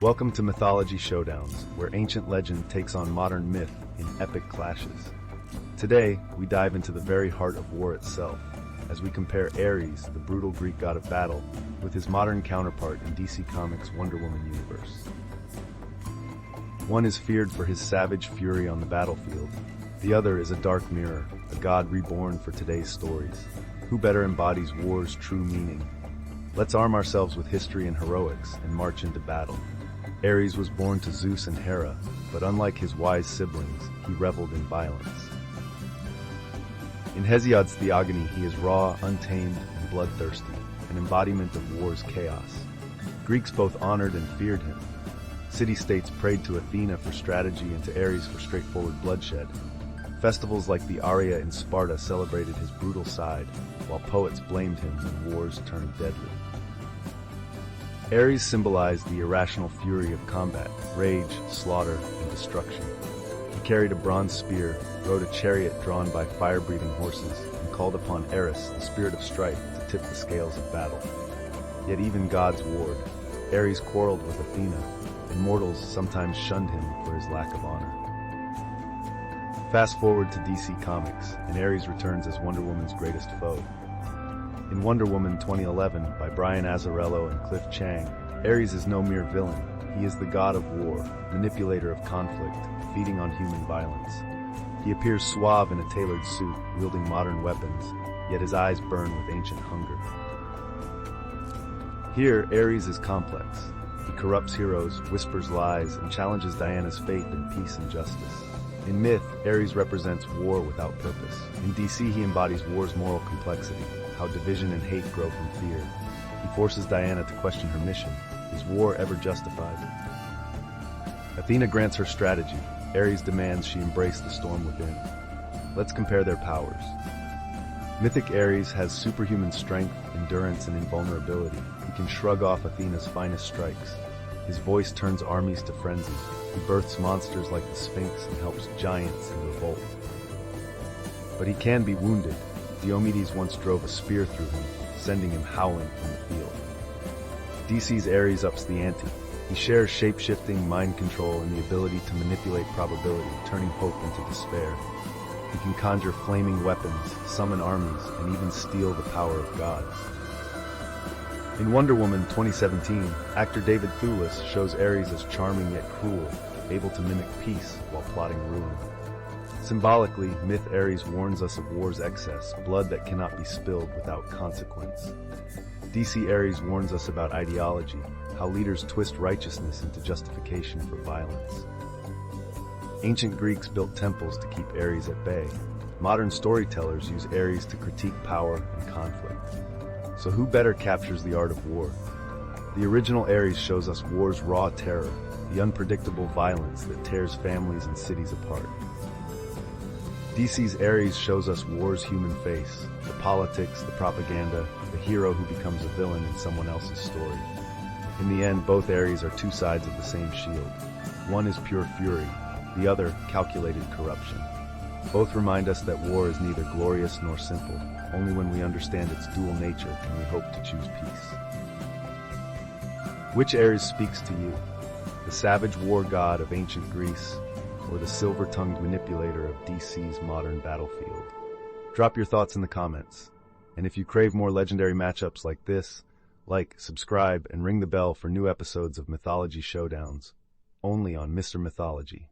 Welcome to Mythology Showdowns, where ancient legend takes on modern myth in epic clashes. Today, we dive into the very heart of war itself, as we compare Ares, the brutal Greek god of battle, with his modern counterpart in DC Comics' Wonder Woman universe. One is feared for his savage fury on the battlefield. The other is a dark mirror, a god reborn for today's stories. Who better embodies war's true meaning? Let's arm ourselves with history and heroics and march into battle. Ares was born to Zeus and Hera, but unlike his wise siblings, he reveled in violence. In Hesiod's Theogony, he is raw, untamed, and bloodthirsty, an embodiment of war's chaos. Greeks both honored and feared him. City-states prayed to Athena for strategy and to Ares for straightforward bloodshed. Festivals like the Aria in Sparta celebrated his brutal side, while poets blamed him when wars turned deadly. Ares symbolized the irrational fury of combat, rage, slaughter, and destruction. He carried a bronze spear, rode a chariot drawn by fire-breathing horses, and called upon Eris, the spirit of strife, to tip the scales of battle. Yet even gods warred. Ares quarreled with Athena, and mortals sometimes shunned him for his lack of honor. Fast forward to DC Comics, and Ares returns as Wonder Woman's greatest foe. In Wonder Woman 2011 by Brian Azzarello and Cliff Chiang, Ares is no mere villain. He is the god of war, manipulator of conflict, feeding on human violence. He appears suave in a tailored suit, wielding modern weapons, yet his eyes burn with ancient hunger. Here, Ares is complex. He corrupts heroes, whispers lies, and challenges Diana's faith in peace and justice. In myth, Ares represents war without purpose. In DC, he embodies war's moral complexity, how division and hate grow from fear. He forces Diana to question her mission. Is war ever justified? Athena grants her strategy. Ares demands she embrace the storm within. Let's compare their powers. Mythic Ares has superhuman strength, endurance, and invulnerability. He can shrug off Athena's finest strikes. His voice turns armies to frenzy. He births monsters like the Sphinx and helps giants in revolt. But he can be wounded. Diomedes once drove a spear through him, sending him howling from the field. DC's Ares ups the ante. He shares shape-shifting, mind control, and the ability to manipulate probability, turning hope into despair. He can conjure flaming weapons, summon armies, and even steal the power of gods. In Wonder Woman 2017, actor David Thewlis shows Ares as charming yet cruel, able to mimic peace while plotting ruin. Symbolically, myth Ares warns us of war's excess, blood that cannot be spilled without consequence. DC Ares warns us about ideology, how leaders twist righteousness into justification for violence. Ancient Greeks built temples to keep Ares at bay. Modern storytellers use Ares to critique power and conflict. So who better captures the art of war? The original Ares shows us war's raw terror, the unpredictable violence that tears families and cities apart. DC's Ares shows us war's human face, the politics, the propaganda, the hero who becomes a villain in someone else's story. In the end, both Ares are two sides of the same shield. One is pure fury, the other calculated corruption. Both remind us that war is neither glorious nor simple. Only when we understand its dual nature can we hope to choose peace. Which Ares speaks to you? The savage war god of ancient Greece, or the silver-tongued manipulator of DC's modern battlefield? Drop your thoughts in the comments. And if you crave more legendary matchups like this, like, subscribe, and ring the bell for new episodes of Mythology Showdowns, only on Mr. Mythology.